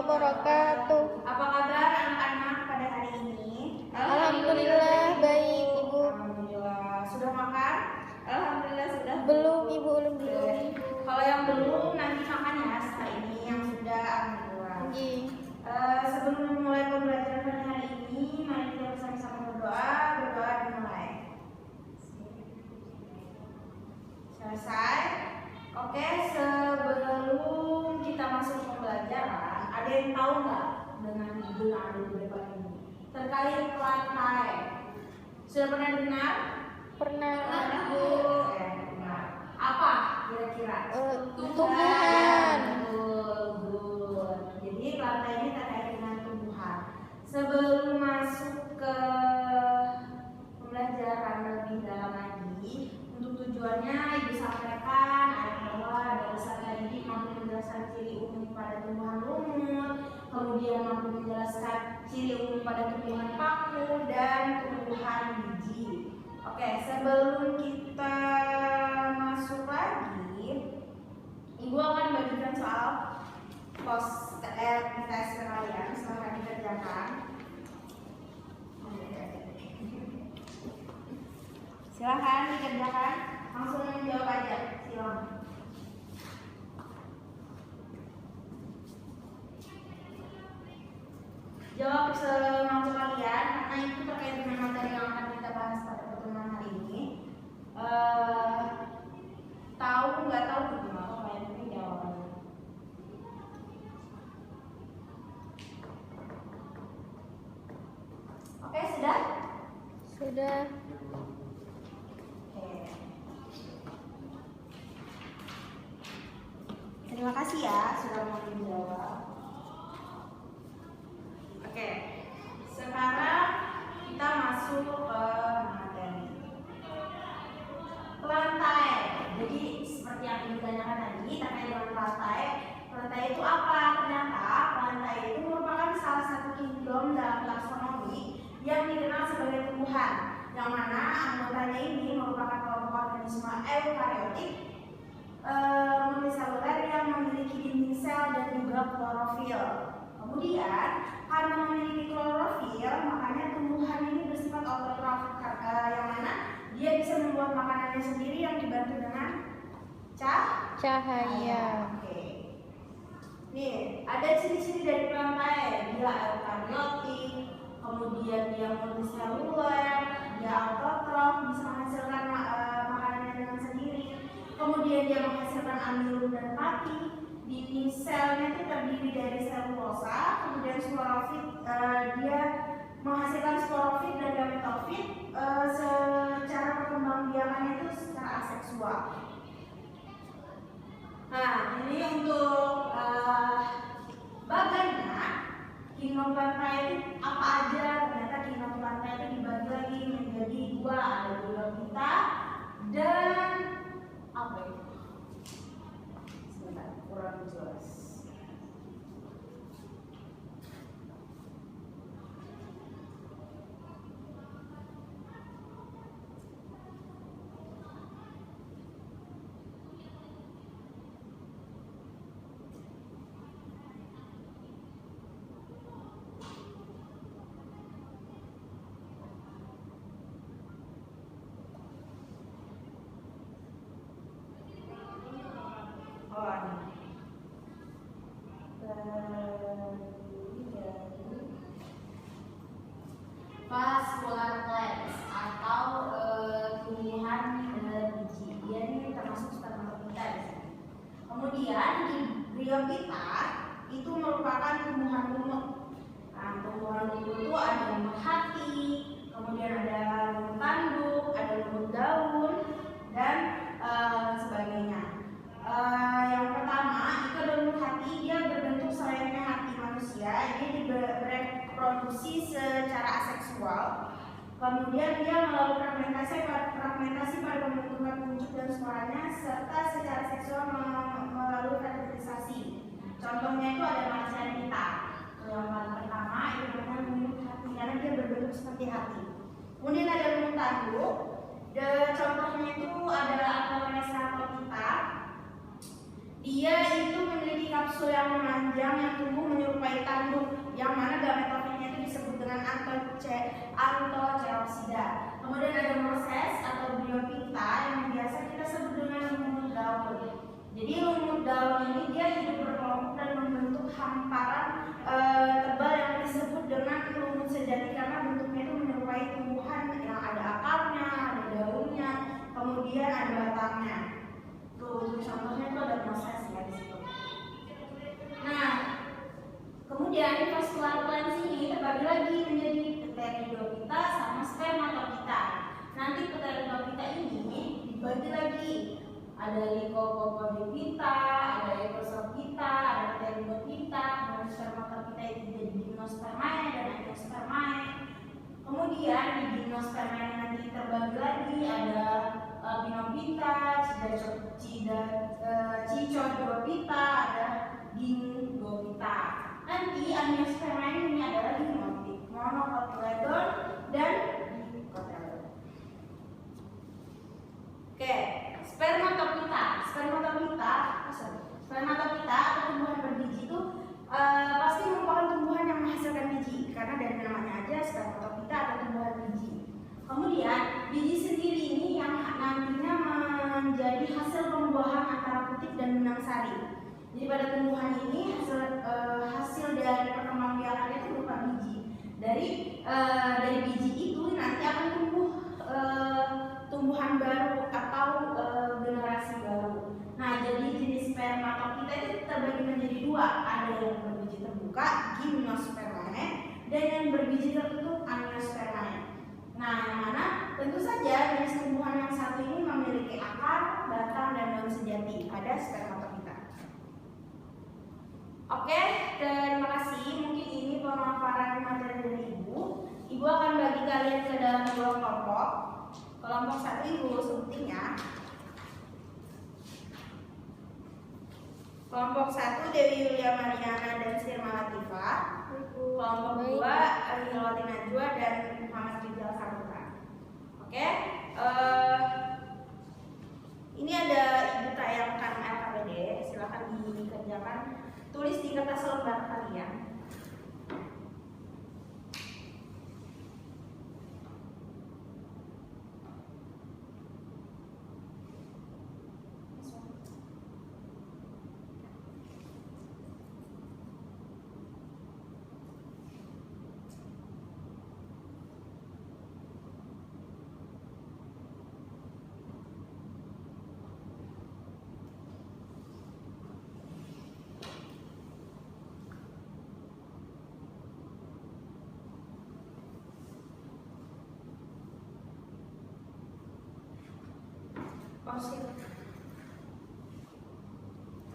wabarakatuh. Apa kabar anak-anak pada hari ini? Alhamdulillah baik, Ibu. Alhamdulillah. Sudah makan? Alhamdulillah sudah. Belum, Ibu, belum. Kalau yang belum nanti makan ya setelah ini. Yang sudah alhamdulillah. Sebelum memulai pembelajaran pada hari ini, mari kita bersama-sama berdoa dimulai. Selesai. Oke, sebelum kita masuk ke pembelajaran, ada yang tahu nggak dengan judul yang ada di depan ini terkait lantai? Sudah pernah dengar? Pernah, Ibu. Benar. Apa kira-kira? Tumbuhan. Good. Jadi lantai ini terkait dengan tumbuhan. Sebelum masuk ke pembelajaran lebih dalam lagi, untuk tujuannya Ibu sampaikan bahwa ada peserta didik mampu menjelaskan ciri umum pada tumbuhan lumut, kemudian mampu menjelaskan ciri umum pada tumbuhan paku dan tumbuhan biji. Oke, sebelum kita masuk lagi, Ibu akan bagikan soal tes ke kalian, silahkan dikerjakan. Silahkan dikerjakan, langsung menjawab aja, silahkan. Jawab semampu kalian, karena itu terkait dengan materi yang akan kita bahas pada pertemuan hari ini. Tahu nggak tahu gimana kalian ini jawabannya? Oke, sudah? Sudah. Terima kasih ya sudah mau menjawab. Oke, sekarang kita masuk ke materi lantai. Jadi seperti yang ditanyakan tadi terkait dengan lantai. Lantai itu apa? Ternyata lantai itu merupakan salah satu kingdom dalam taksonomi yang dikenal sebagai tumbuhan, yang mana anggotanya ini merupakan kelompok organisme eukariotik multiseluler yang memiliki dinding sel dan juga klorofil. Kemudian karena memiliki klorofil, makanya tumbuhan ini bersifat autotrof, yang mana dia bisa membuat makanannya sendiri yang dibantu dengan Cahaya. Oke. Nih, ada ciri-ciri dari lantai. Dia eukariotik, kemudian dia multiseluler, dia autotrof, bisa menghasilkan makanannya dengan sendiri. Kemudian dia menghasilkan amilum dan pati. Dinding selnya itu terdiri dari selulosa. Kemudian sporofit, dia menghasilkan sporofit dan gametofit. Secara perkembangbiakannya itu secara aseksual. Nah, ini untuk bagannya kingdom plantae itu apa aja? Ternyata kingdom plantae itu dibagi lagi menjadi dua, ada Biota dan apa itu? Sebentar, kurang jelas. Vascular plants atau tumbuhan berbiji. Dia ini termasuk spermatofita di sini. Kemudian di Bryophyta itu merupakan tumbuhan lumut. Nah, tumbuhan lumut itu ada lumut hati, kemudian ada lumut tanduk, ada lumut daun dan sebagainya. Yang pertama itu ada lumut hati, dia berbentuk selayaknya hati manusia. Ini bereproduksi secara aseksual. Kemudian dia melalui fragmentasi pada pembentukan kuncup dan sporanya, serta secara seksual melalui fertilisasi. Contohnya itu ada Marcianita. Yang paling pertama itu namanya lumut hati karena dia berbentuk seperti hati. Kemudian ada lumut tanduk. Contohnya itu adalah Anthophyta. Dia itu memiliki kapsul kapsul yang memanjang yang tumbuh menyerupai tanduk, yang mana gametofitnya itu disebut dengan anthocerosida. Kemudian ada moses atau bryophyta yang biasa kita sebut dengan lumut daun. Jadi lumut daun ini dia hidup berkelompok dan membentuk hamparan tebal yang disebut dengan lumut sejati karena bentuknya itu menyerupai tumbuhan yang ada akarnya, ada daunnya, kemudian ada batangnya. Tuh contohnya itu ada moses ya di situ. Nah, kemudian vascular glands ini terbagi lagi menjadi pteridophyta sama spermatophyta. Nanti pteridophyta ini dibagi lagi. Ada lycopodophyta, ada episophyta, ada pteridophyta, kemudian spermatophyta itu jadi gymnospermae dan angiospermae. Kemudian di gymnospermae nanti terbagi lagi ada pinophyta, cichodophyta, ada gingophyta. Nanti angiospermae ini adalah monocotyledon dan dicotyledon. Oke, spermatophyta atau tumbuhan berbiji itu pasti merupakan tumbuhan yang menghasilkan biji karena dari namanya aja spermatophyta atau tumbuhan biji. Kemudian biji sendiri ini yang nantinya menjadi hasil pembuahan antara putik dan benang sari. Jadi pada tumbuhan ini hasil dari perkembangbiakannya itu berupa biji. Dari biji itu nanti akan tumbuh tumbuhan baru atau generasi baru. Nah, jadi jenis spermatophyta itu terbagi menjadi dua, ada yang berbiji terbuka, gymnospermae, dan yang berbiji tertutup, angiospermae. Nah, yang mana tentu saja jenis tumbuhan yang satu ini memiliki akar, batang, dan daun sejati pada spermatophyta. Oke, terima kasih. Mungkin ini pemaparan materi dari Ibu. Ibu akan bagi kalian ke dalam dua kelompok. Kelompok satu Ibu sebutin ya. Kelompok satu Dewi Yulia Mariana dan Sirma Latifa. Kelompok dua Hilwati Najwa dan Muhammad Rizal Saputra. Oke, ini ada Ibu tayangkan LKPD. Silakan dikerjakan. Tulis di kertas lembar kalian.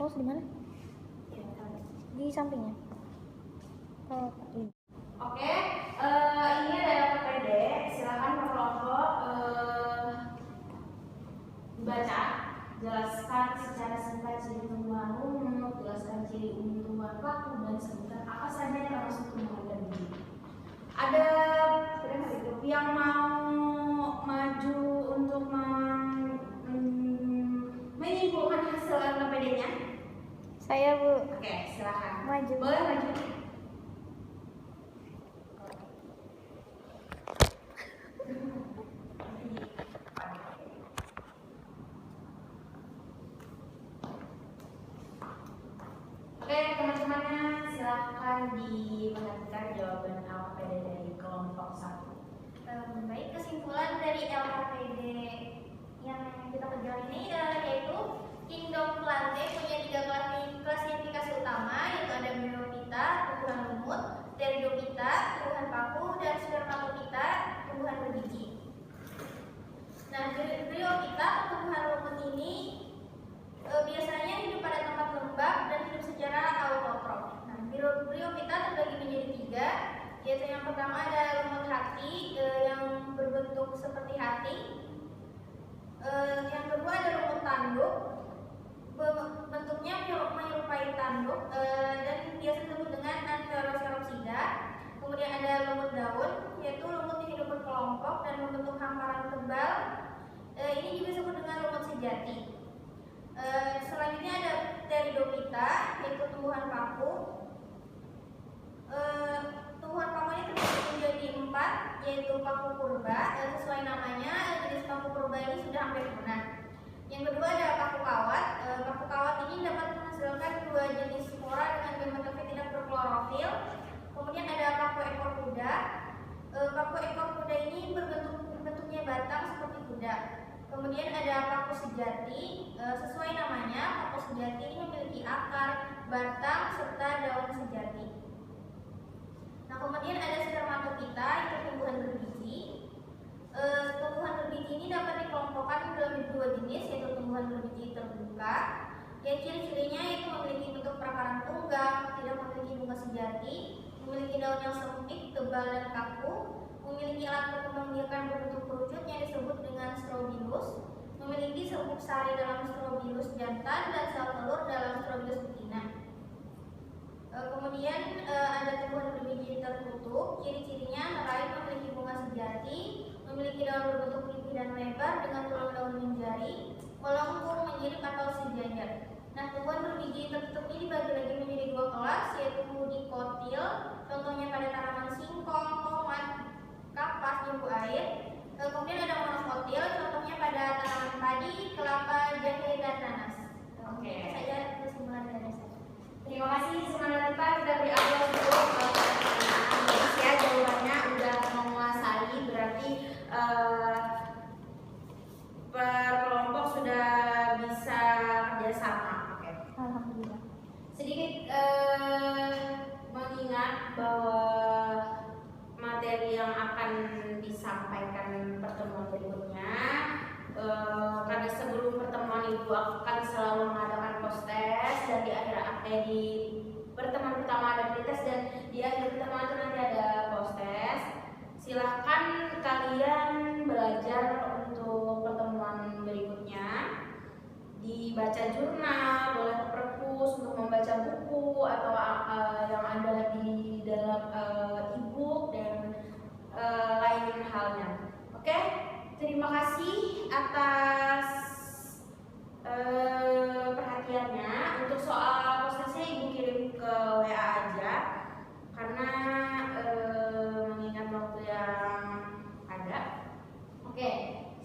Paus di mana? Di sampingnya. Oh, ini. Oke, ini ada LKPD. Silakan per kelompok dibaca. Jelaskan secara singkat ciri tumbuhan umum, jelaskan ciri umum tumbuhan pelaku, dan sebutkan apa saja yang termasuk tumbuhan berbiji. Ada yang mau maju untuk menyimpulkan hasil LKPD-nya? Saya, Bu. Oke, silakan. Maju. Boleh maju. Oke, teman-temannya silakan diperhatikan jawaban LKPD dari kelompok 1. Baik, kesimpulan dari LKPD yang kita kerjakan ini yaitu Kingdom Plantae punya 3 klasifikasi utama, yaitu ada Bryophyta, tumbuhan lumut, Pteridophyta, tumbuhan paku, dan Spermatophyta, tumbuhan berbiji. Nah, Bryophyta atau tumbuhan lumut ini biasanya hidup pada tempat lembab dan hidup secara autotrof. Nah, Bryophyta terbagi menjadi 3, yaitu yang pertama ada lumut hati yang berbentuk seperti hati. Yang kedua ada lumut tanduk, bentuknya menyerupai tanduk dan biasa disebut dengan Anthocerosida. Kemudian ada lumut daun, yaitu lumut yang hidup berkelompok dan membentuk hamparan tebal. Ini juga disebut dengan lumut sejati. Selanjutnya ada Pteridophyta Bryophyta, yaitu tumbuhan paku. Tumbuhan paku ini terbagi menjadi 4, yaitu paku purba. Sesuai namanya, jenis paku purba ini sudah hampir punah. Yang kedua ada paku kawat. Paku kawat ini dapat menghasilkan 2 jenis spora dengan gametofi tidak berklorofil. Kemudian ada paku ekor kuda. Paku ekor kuda ini bentuknya batang seperti kuda. Kemudian ada paku sejati. Sesuai namanya, paku sejati ini memiliki akar, batang, serta daun sejati. Nah, kemudian ada spermatophyta, itu tumbuhan berbiji. Tumbuhan berbiji ini dapat dikelompokkan dalam 2 jenis, yaitu tumbuhan berbiji terbuka. Yang ciri-cirinya itu memiliki bentuk prakaran tunggang, tidak memiliki bunga sejati, memiliki daun yang sempit, tebal dan kaku, memiliki alat berkembang biakan berbentuk kerucut yang disebut dengan strobilus, memiliki serbuk sari dalam strobilus jantan dan sel telur dalam strobilus betina. Kemudian ada tumbuhan berbiji tertutup, ciri-cirinya antara lain memiliki bunga sejati, memiliki daun berbentuk pipih dan lebar dengan tulang daun menjari, melengkung, menyirip atau sejajar. Nah, tumbuhan berbiji tertutup ini dibagi lagi menjadi 2 kelas, yaitu dikotil, contohnya pada tanaman singkong, tomat, kapas, jambu air. Kemudian ada monokotil, contohnya pada tanaman padi, kelapa, jahe, dan nanas. Oke. Saja kesimpulan dari saya. Terima kasih semuanya, Pak. Kita beri aplaus dulu. Ya, jawabannya udah menguasai, berarti per kelompok sudah bisa kerjasama. Oke. Alhamdulillah. Sedikit mengingat bahwa materi yang akan disampaikan pertemuan berikutnya, karena sebelum pertemuan itu akan selalu mengadakan post-test, dan di di pertemuan pertama ada pre-test dan di akhir pertemuan itu nanti ada post-test. Silahkan kalian belajar untuk pertemuan berikutnya, dibaca jurnal, boleh ke perpus untuk membaca buku atau yang ada di dalam e-book dan lain halnya. Oke, terima kasih atas perhatiannya. Untuk soal postnya Ibu kirim ke WA aja karena mengingat waktu yang ada. Oke,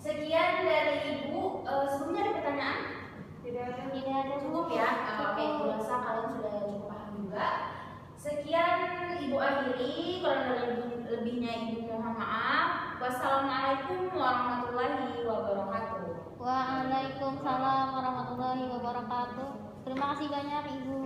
sekian dari Ibu. Sebelumnya ada pertanyaan? Tidak ada, cukup ya. Oke, Ibu rasa kalian sudah cukup paham juga. Sekian Ibu akhiri, kalau ada lebihnya Ibu mohon maaf. Wassalamualaikum warahmatullahi wabarakatuh. Waalaikumsalam warahmatullahi wabarakatuh. Terima kasih banyak Ibu.